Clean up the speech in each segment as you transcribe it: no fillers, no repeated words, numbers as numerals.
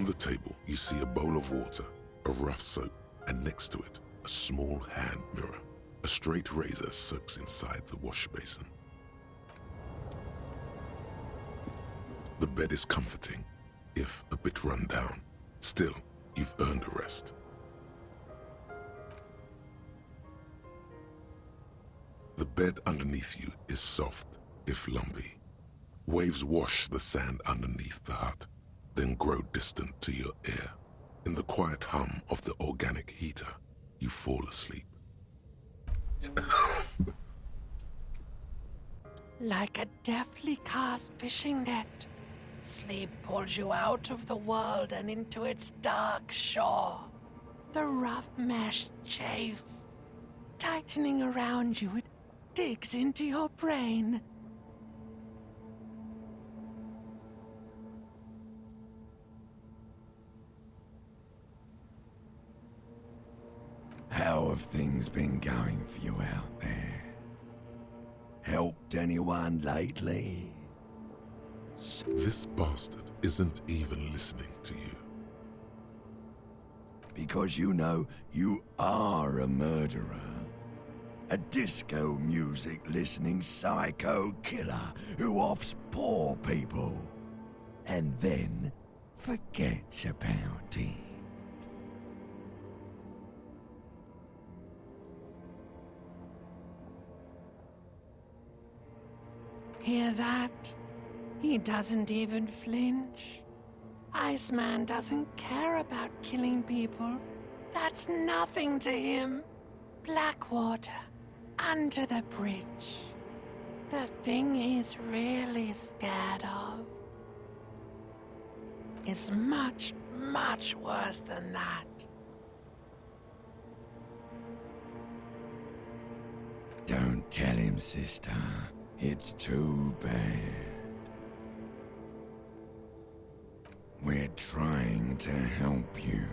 On the table, you see a bowl of water, a rough soap, and next to it, a small hand mirror. A straight razor soaks inside the wash basin. The bed is comforting, if a bit run down. Still, you've earned a rest. The bed underneath you is soft, if lumpy. Waves wash the sand underneath the hut, then grow distant to your ear. In the quiet hum of the organic heater, you fall asleep. Like a deftly cast fishing net, sleep pulls you out of the world and into its dark shore. The rough mesh chafes, tightening around you, it digs into your brain. How have things been going for you out there? Helped anyone lately? This bastard isn't even listening to you. Because you know you are a murderer. A disco music listening psycho killer who offs poor people and then forgets about it. Hear that? He doesn't even flinch. Iceman doesn't care about killing people. That's nothing to him. Blackwater, under the bridge. The thing he's really scared of is much, much worse than that. Don't tell him, sister. It's too bad. We're trying to help you.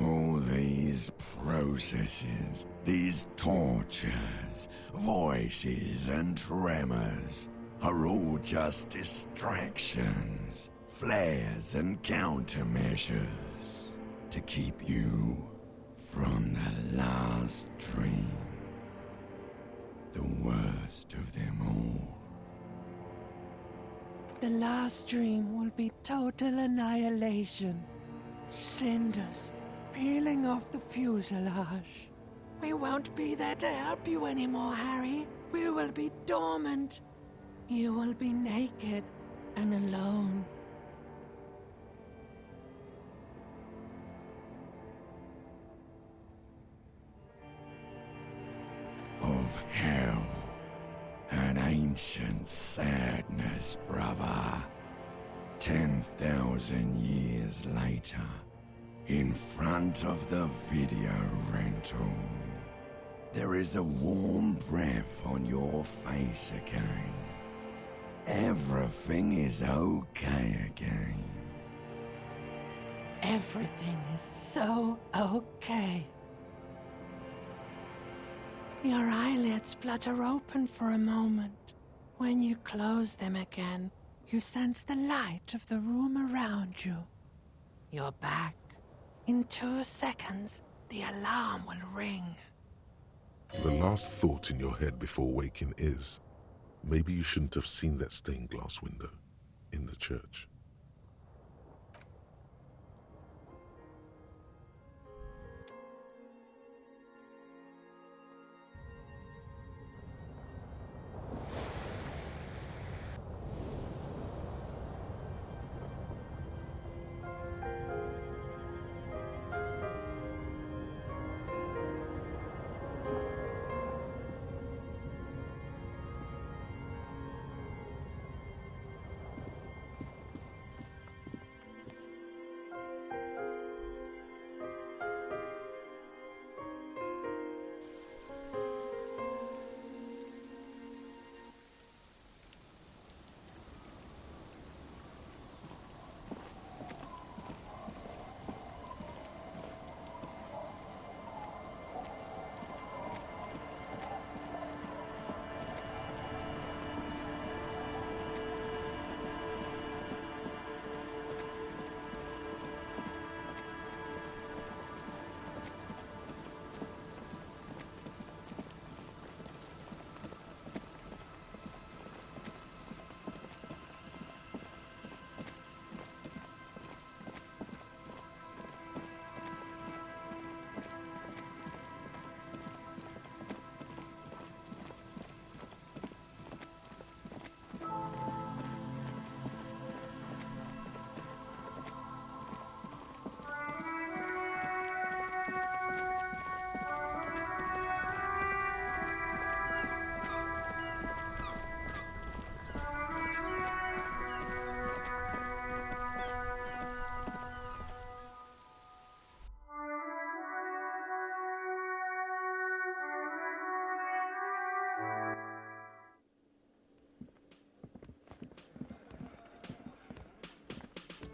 All these processes, these tortures, voices and tremors are all just distractions, flares and countermeasures to keep you from the last dream. The worst of them all. The last dream will be total annihilation. Cinders peeling off the fuselage. We won't be there to help you anymore, Harry. We will be dormant. You will be naked and alone. Of hell. An ancient sadness, brother. 10,000 years later, in front of the video rental, there is a warm breath on your face again. Everything is okay again. Everything is so okay. Your eyelids flutter open for a moment. When you close them again, you sense the light of the room around you. You're back. In 2 seconds, the alarm will ring. The last thought in your head before waking is, maybe you shouldn't have seen that stained glass window in the church.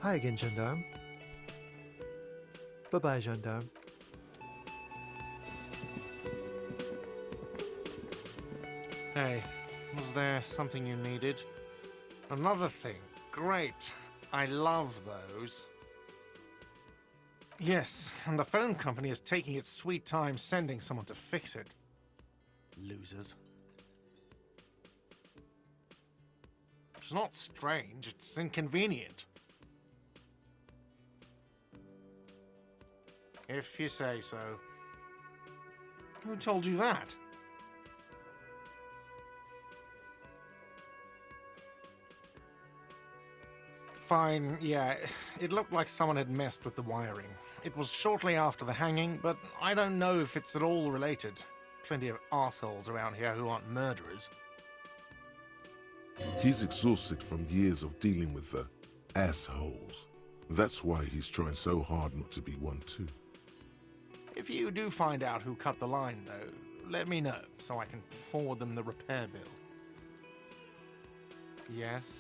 Hi again, gendarme. Bye-bye, gendarme. Hey, was there something you needed? Another thing. Great. I love those. Yes, and the phone company is taking its sweet time sending someone to fix it. Losers. It's not strange, it's inconvenient. If you say so. Who told you that? Fine, yeah, it looked like someone had messed with the wiring. It was shortly after the hanging, but I don't know if it's at all related. Plenty of assholes around here who aren't murderers. He's exhausted from years of dealing with the assholes. That's why he's trying so hard not to be one too. If you do find out who cut the line, though, let me know so I can forward them the repair bill. Yes?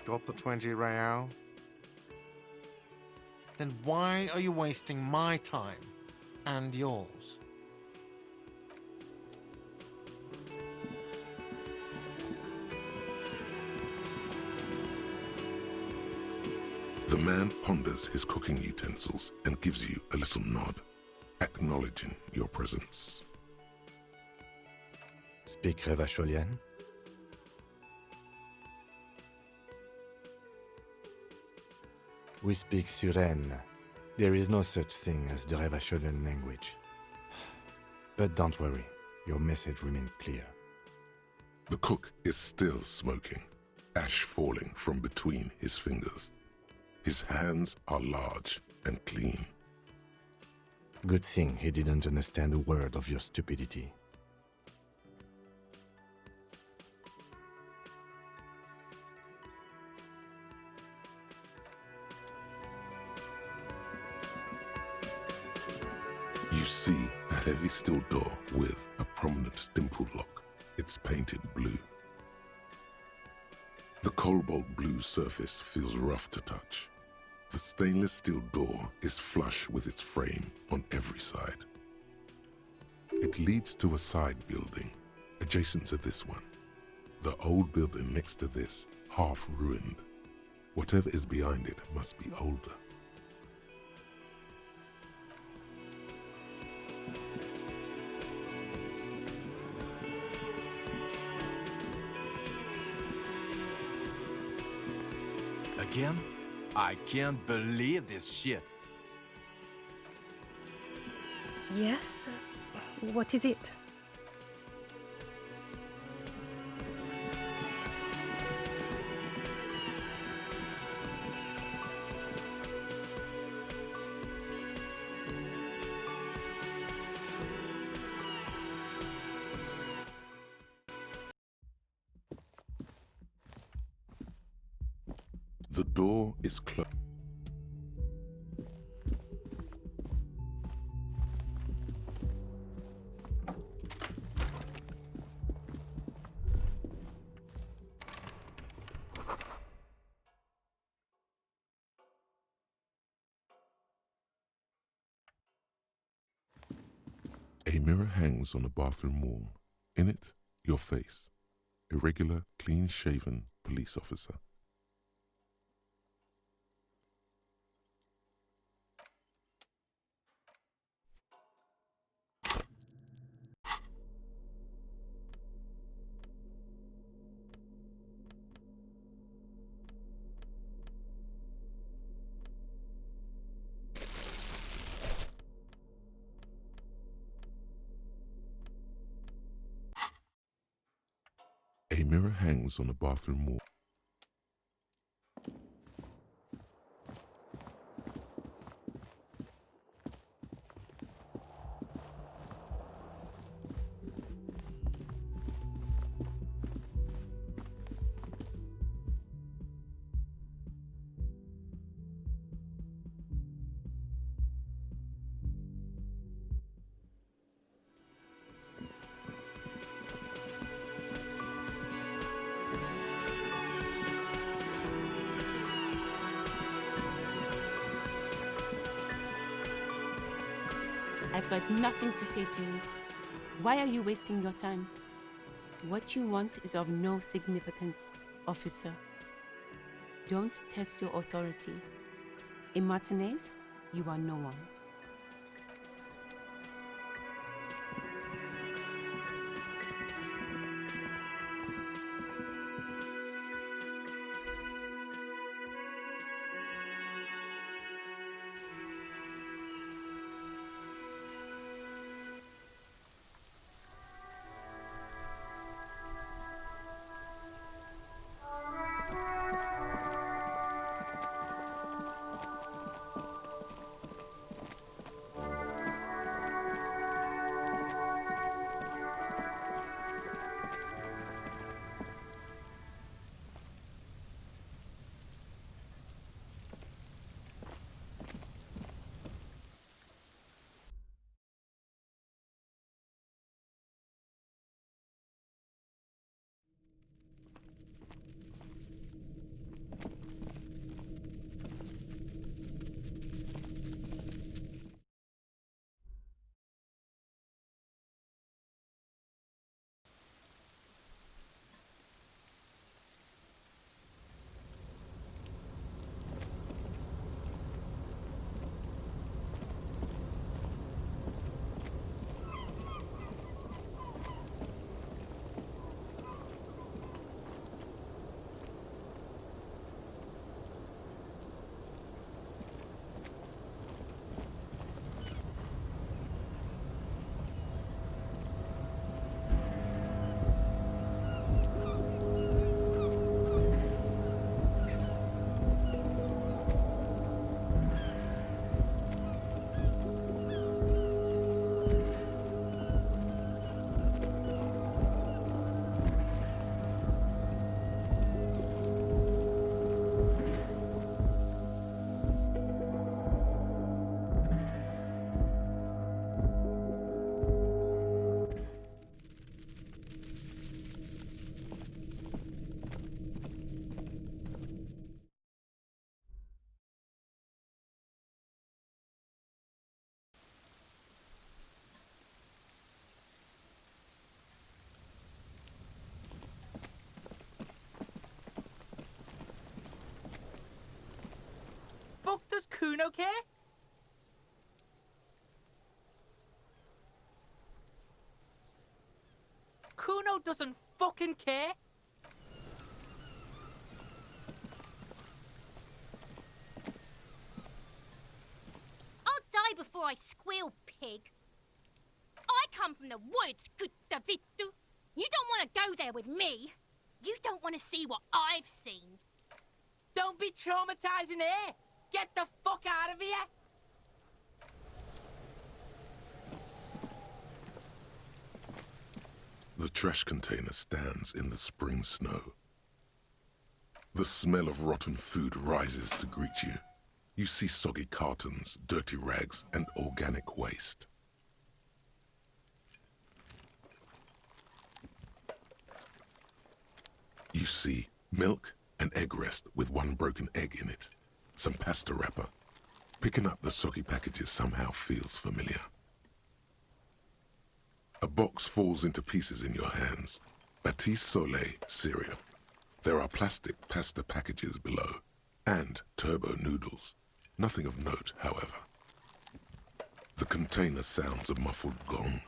Got the 20 real? Then why are you wasting my time and yours? The man ponders his cooking utensils and gives you a little nod, acknowledging your presence. Speak Revacholian? We speak Suren. There is no such thing as the Revacholian language. But don't worry, your message remains clear. The cook is still smoking, ash falling from between his fingers. His hands are large and clean. Good thing he didn't understand a word of your stupidity. You see a heavy steel door with a prominent dimple lock. It's painted blue. The cobalt blue surface feels rough to touch. The stainless steel door is flush with its frame on every side. It leads to a side building, adjacent to this one. The old building next to this, half ruined. Whatever is behind it must be older. Again? I can't believe this shit. Yes? What is it? The door is closed. A mirror hangs on the bathroom wall. In it, your face. A regular, clean-shaven police officer. A mirror hangs on the bathroom wall. I've got nothing to say to you. Why are you wasting your time? What you want is of no significance, officer. Don't test your authority. In Martinez, you are no one. Fuck does Kuno care? Kuno doesn't fucking care. I'll die before I squeal, pig. I come from the woods, good Davidu. You don't want to go there with me. You don't want to see what I've seen. Don't be traumatizing here. Get the fuck out of here. The trash container stands in the spring snow. The smell of rotten food rises to greet you. You see soggy cartons, dirty rags, and organic waste. You see milk, an egg rest with one broken egg in it, some pasta wrapper. Picking up the soggy packages somehow feels familiar. A box falls into pieces in your hands. Batiste Soleil cereal. There are plastic pasta packages below, and turbo noodles. Nothing of note, however. The container sounds a muffled gong.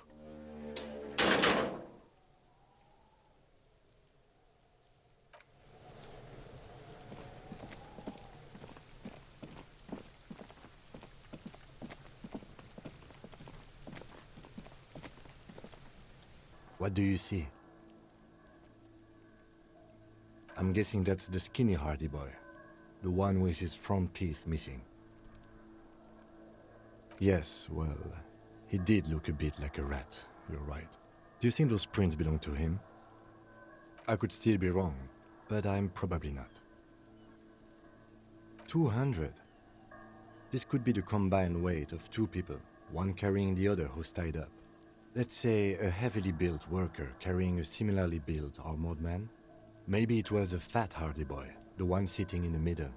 What do you see? I'm guessing that's the skinny Hardy boy. The one with his front teeth missing. Yes, well, he did look a bit like a rat, you're right. Do you think those prints belong to him? I could still be wrong, but I'm probably not. 200. This could be the combined weight of two people, one carrying the other who's tied up. Let's say a heavily built worker carrying a similarly built armored man. Maybe it was a fat Hardy boy, the one sitting in the middle.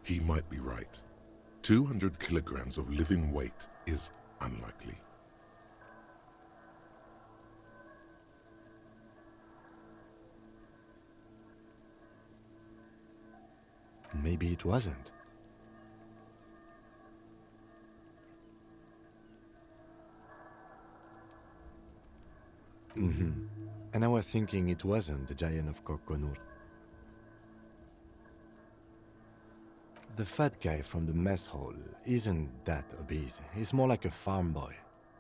He might be right. 200 kilograms of living weight is unlikely. Maybe it wasn't. And I was thinking it wasn't the giant of Kokonur. The fat guy from the mess hall isn't that obese. He's more like a farm boy.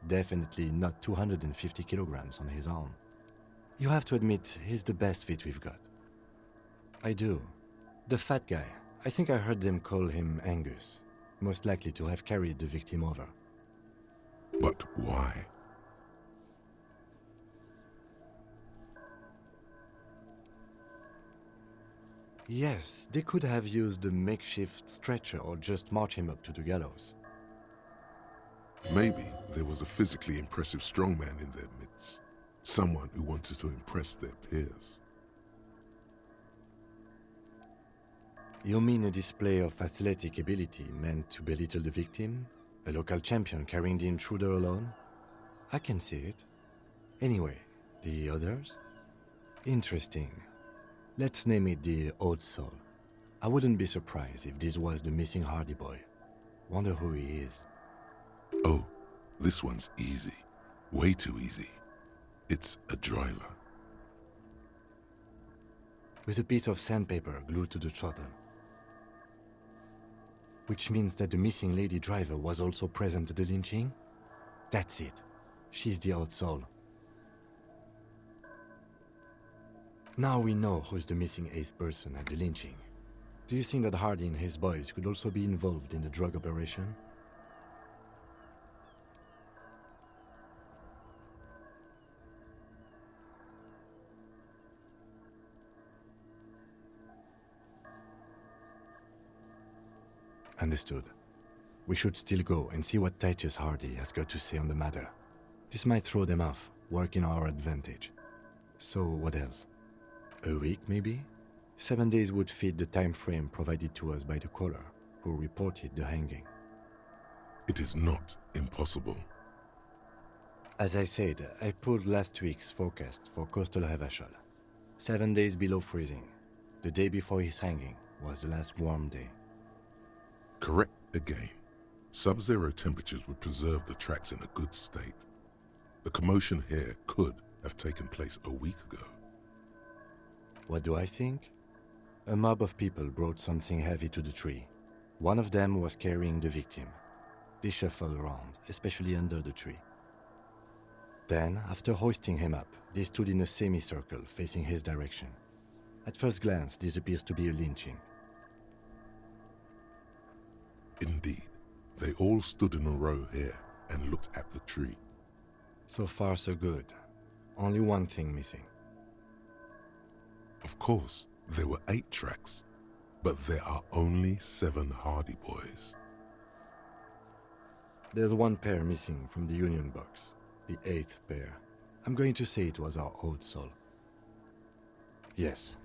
Definitely not 250 kilograms on his own. You have to admit, he's the best fit we've got. I do. The fat guy. I think I heard them call him Angus. Most likely to have carried the victim over. But why? Yes, they could have used a makeshift stretcher or just march him up to the gallows. Maybe there was a physically impressive strongman in their midst. Someone who wanted to impress their peers. You mean a display of athletic ability meant to belittle the victim? A local champion carrying the intruder alone? I can see it. Anyway, the others? Interesting. Let's name it the Old Soul. I wouldn't be surprised if this was the missing Hardy boy. Wonder who he is. Oh, this one's easy. Way too easy. It's a driver. With a piece of sandpaper glued to the throttle. Which means that the missing lady driver was also present at the lynching? That's it. She's the Old Soul. Now we know who's the missing eighth person at the lynching. Do you think that Hardy and his boys could also be involved in the drug operation? Understood. We should still go and see what Titus Hardy has got to say on the matter. This might throw them off, work in our advantage. So what else? A week, maybe? 7 days would fit the time frame provided to us by the caller, who reported the hanging. It is not impossible. As I said, I pulled last week's forecast for coastal Hevashal. 7 days below freezing. The day before his hanging was the last warm day. Correct again. Sub-zero temperatures would preserve the tracks in a good state. The commotion here could have taken place a week ago. What do I think? A mob of people brought something heavy to the tree. One of them was carrying the victim. They shuffled around, especially under the tree. Then, after hoisting him up, they stood in a semicircle facing his direction. At first glance, this appears to be a lynching. Indeed, they all stood in a row here and looked at the tree. So far, so good. Only one thing missing. Of course, there were 8 tracks, but there are only 7 Hardy boys. There's one pair missing from the Union box, the 8th pair. I'm going to say it was our Old Soul. Yes,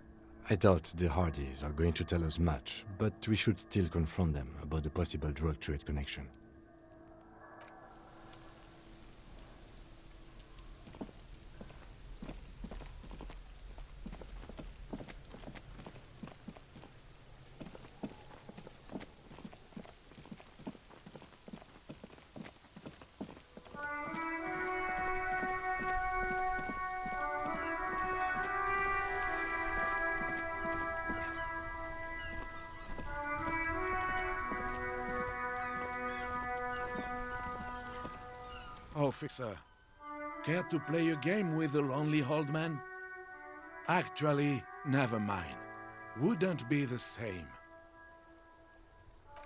I doubt the Hardys are going to tell us much, but we should still confront them about the possible drug trade connection. Officer, care to play a game with the lonely old man? Actually, never mind. Wouldn't be the same.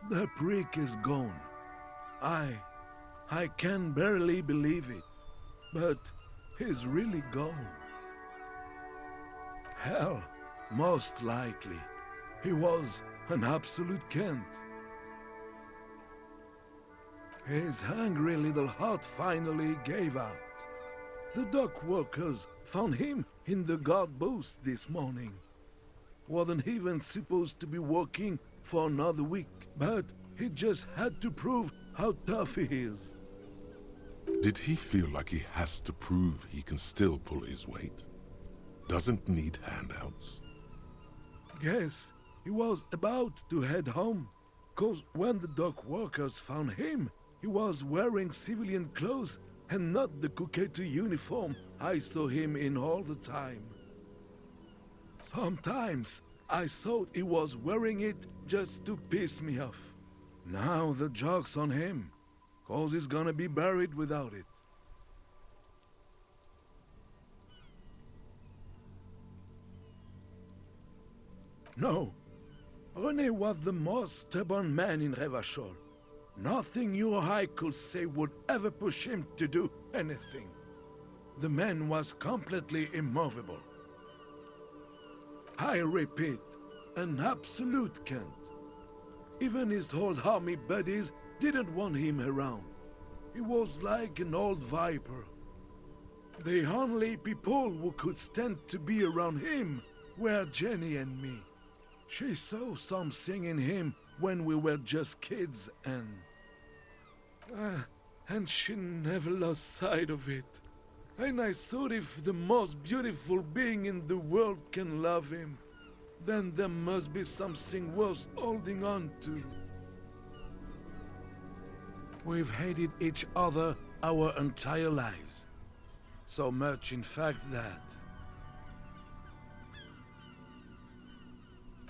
The prick is gone. I can barely believe it. But he's really gone. Hell, most likely. He was an absolute Kent. His hungry little heart finally gave out. The dock workers found him in the guard booth this morning. Wasn't even supposed to be working for another week, but He just had to prove how tough he is. Did he feel like he has to prove he can still pull his weight? Doesn't need handouts? Guess he was about to head home, 'cause when the dock workers found him, he was wearing civilian clothes and not the Kuketu uniform I saw him in all the time. Sometimes I thought he was wearing it just to piss me off. Now the joke's on him, 'cause he's gonna be buried without it. No, René was the most stubborn man in Revachol. Nothing you or I could say would ever push him to do anything. The man was completely immovable. I repeat, an absolute cant. Even his old army buddies didn't want him around. He was like an old viper. The only people who could stand to be around him were Jenny and me. She saw something in him when we were just kids, and she never lost sight of it. And I thought if the most beautiful being in the world can love him, then there must be something worth holding on to. We've hated each other our entire lives. So much, in fact, that...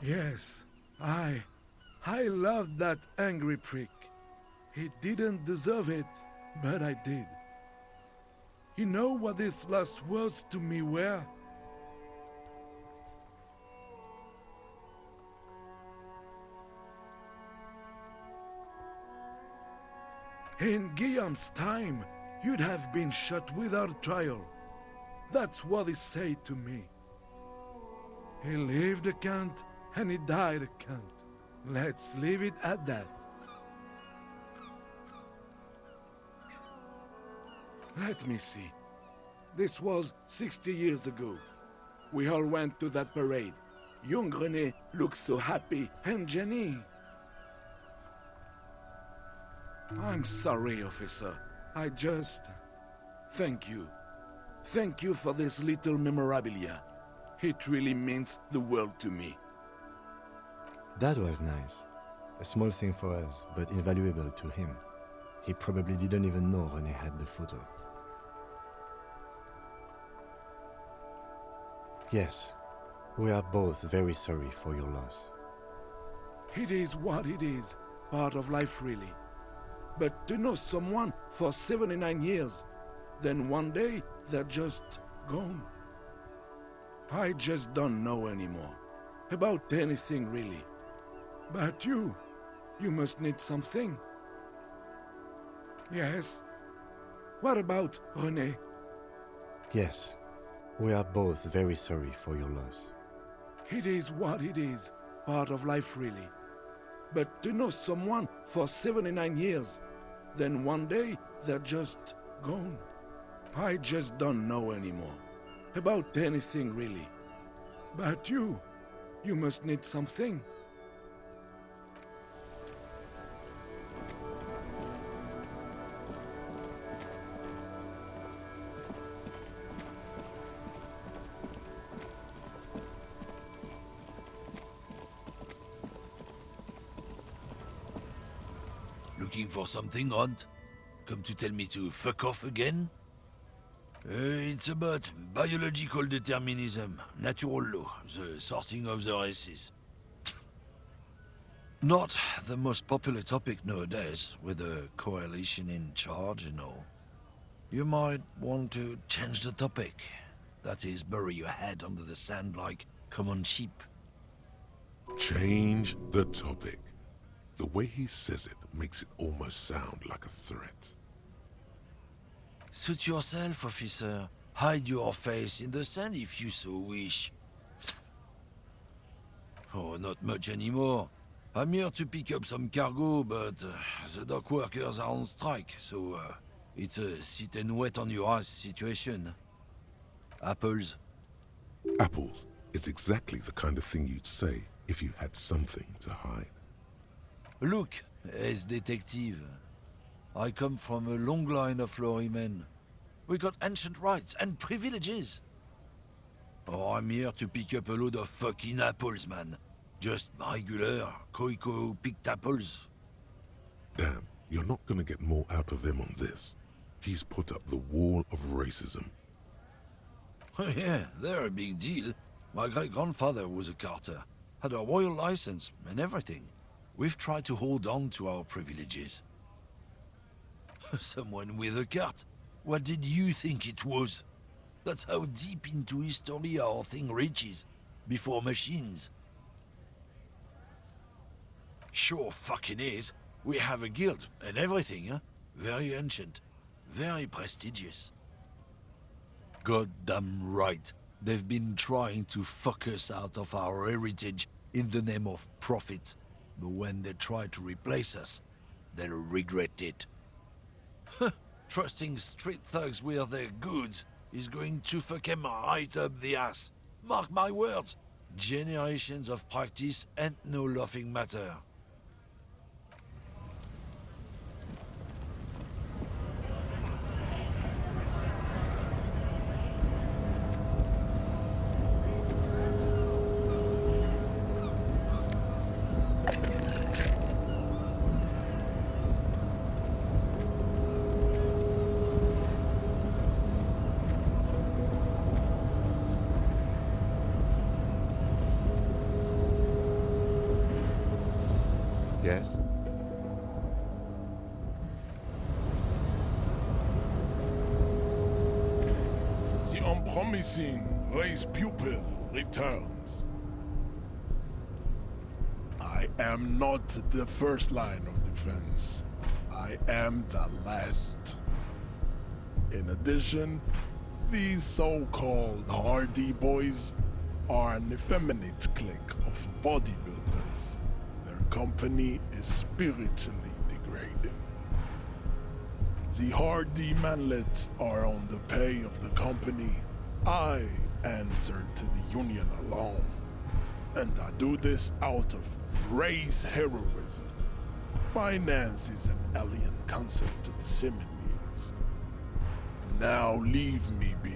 Yes, I loved that angry prick. He didn't deserve it, but I did. You know what his last words to me were? In Guillaume's time, you'd have been shot without trial. That's what he said to me. He lived a cant, and he died a cant. Let's leave it at that. Let me see. This was 60 years ago. We all went to that parade. Young René looked so happy, and Jenny... I'm sorry, officer. I just... Thank you. Thank you for this little memorabilia. It really means the world to me. That was nice. A small thing for us, but invaluable to him. He probably didn't even know René had the photo. Yes, we are both very sorry for your loss. It is what it is. Part of life, really. But to know someone for 79 years, then one day they're just gone. I just don't know anymore. About anything, really. But you must need something. Yes? What about René? Yes, we are both very sorry for your loss. It is what it is. Part of life, really. But to know someone for 79 years, then one day they're just gone. I just don't know anymore. About anything, really. But you must need something. Looking for something, Hunt? Come to tell me to fuck off again? It's about biological determinism, natural law, the sorting of the races. Not the most popular topic nowadays, with the coalition in charge and all. You might want to change the topic. That is, bury your head under the sand like common sheep. Change the topic. The way he says it makes it almost sound like a threat. Suit yourself, officer. Hide your face in the sand if you so wish. Oh, not much anymore. I'm here to pick up some cargo, but the dock workers are on strike, so it's a sit and wait on your ass situation. Apples? Apples is exactly the kind of thing you'd say if you had something to hide. Look, as detective. I come from a long line of lorrymen. We got ancient rights and privileges. Oh, I'm here to pick up a load of fucking apples, man. Just regular Koiko picked apples. Damn, you're not gonna get more out of him on this. He's put up the wall of racism. Oh yeah, they're a big deal. My great-grandfather was a carter, had a royal license and everything. We've tried to hold on to our privileges. Someone with a cart. What did you think it was? That's how deep into history our thing reaches, before machines. Sure fucking is. We have a guild and everything, huh? Very ancient, very prestigious. Goddamn right. They've been trying to fuck us out of our heritage in the name of profit. But when they try to replace us, they'll regret it. Trusting street thugs with their goods is going to fuck them right up the ass. Mark my words. Generations of practice ain't no laughing matter. Yes? The unpromising race pupil returns. I am not the first line of defense. I am the last. In addition, these so-called Hardy Boys are an effeminate clique of bodybuilders. Their company is spiritually degrading. The Hardy manlets are on the pay of the company. I answer to the union alone. And I do this out of race heroism. Finance is an alien concept to the Simonies. Now leave me be.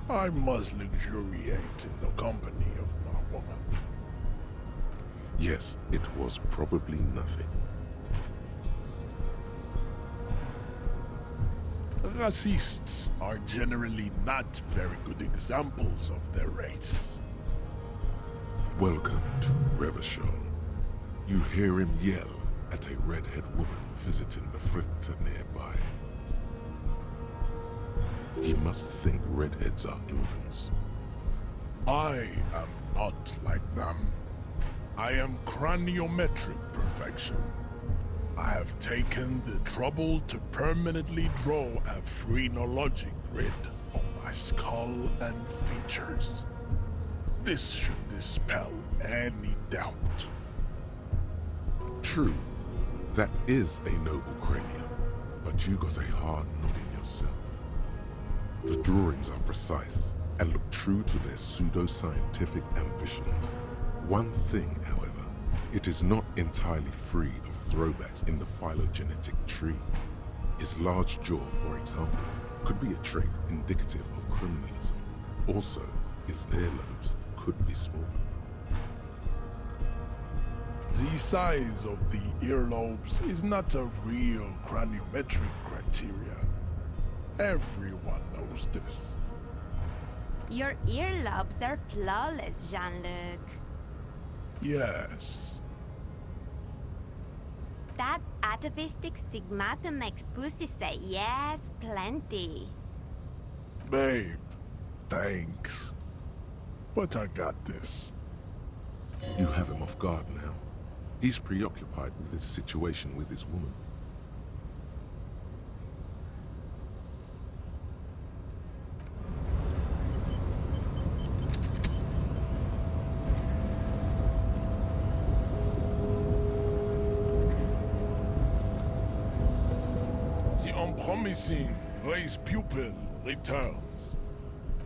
I must luxuriate in the company of my woman. Yes, it was probably nothing. Racists are generally not very good examples of their race. Welcome to Revachol. You hear him yell at a redhead woman visiting the fritter nearby. He must think redheads are infants. I am not like them. I am craniometric perfection. I have taken the trouble to permanently draw a phrenologic grid on my skull and features. This should dispel any doubt. True, that is a noble cranium, but you got a hard noggin yourself. The drawings are precise and look true to their pseudo-scientific ambitions. One thing, however, it is not entirely free of throwbacks in the phylogenetic tree. His large jaw, for example, could be a trait indicative of criminalism. Also, his earlobes could be small. The size of the earlobes is not a real craniometric criteria. Everyone knows this. Your earlobes are flawless, Jean-Luc. Yes. That atavistic stigmatum makes pussy say yes plenty. Babe, thanks. But I got this. You have him off guard now. He's preoccupied with his situation with his woman. The unpromising race pupil returns.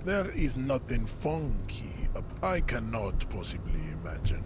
There is nothing funky I cannot possibly imagine.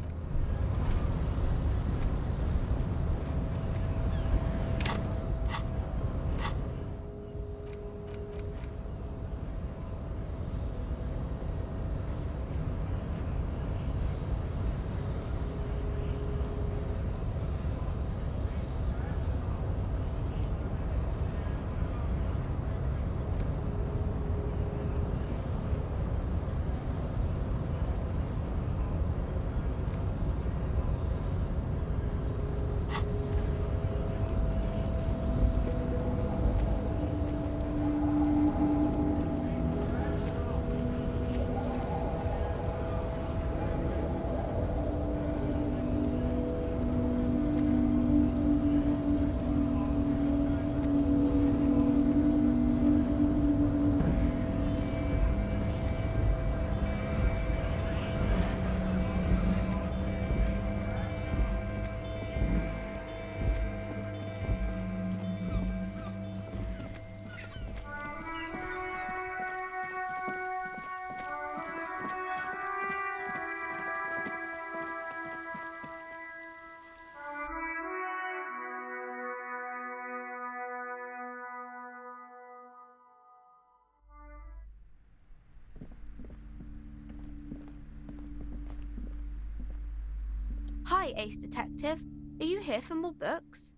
Hi, Ace Detective. Are you here for more books?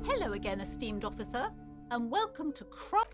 Hello again, esteemed officer, and welcome to Crop.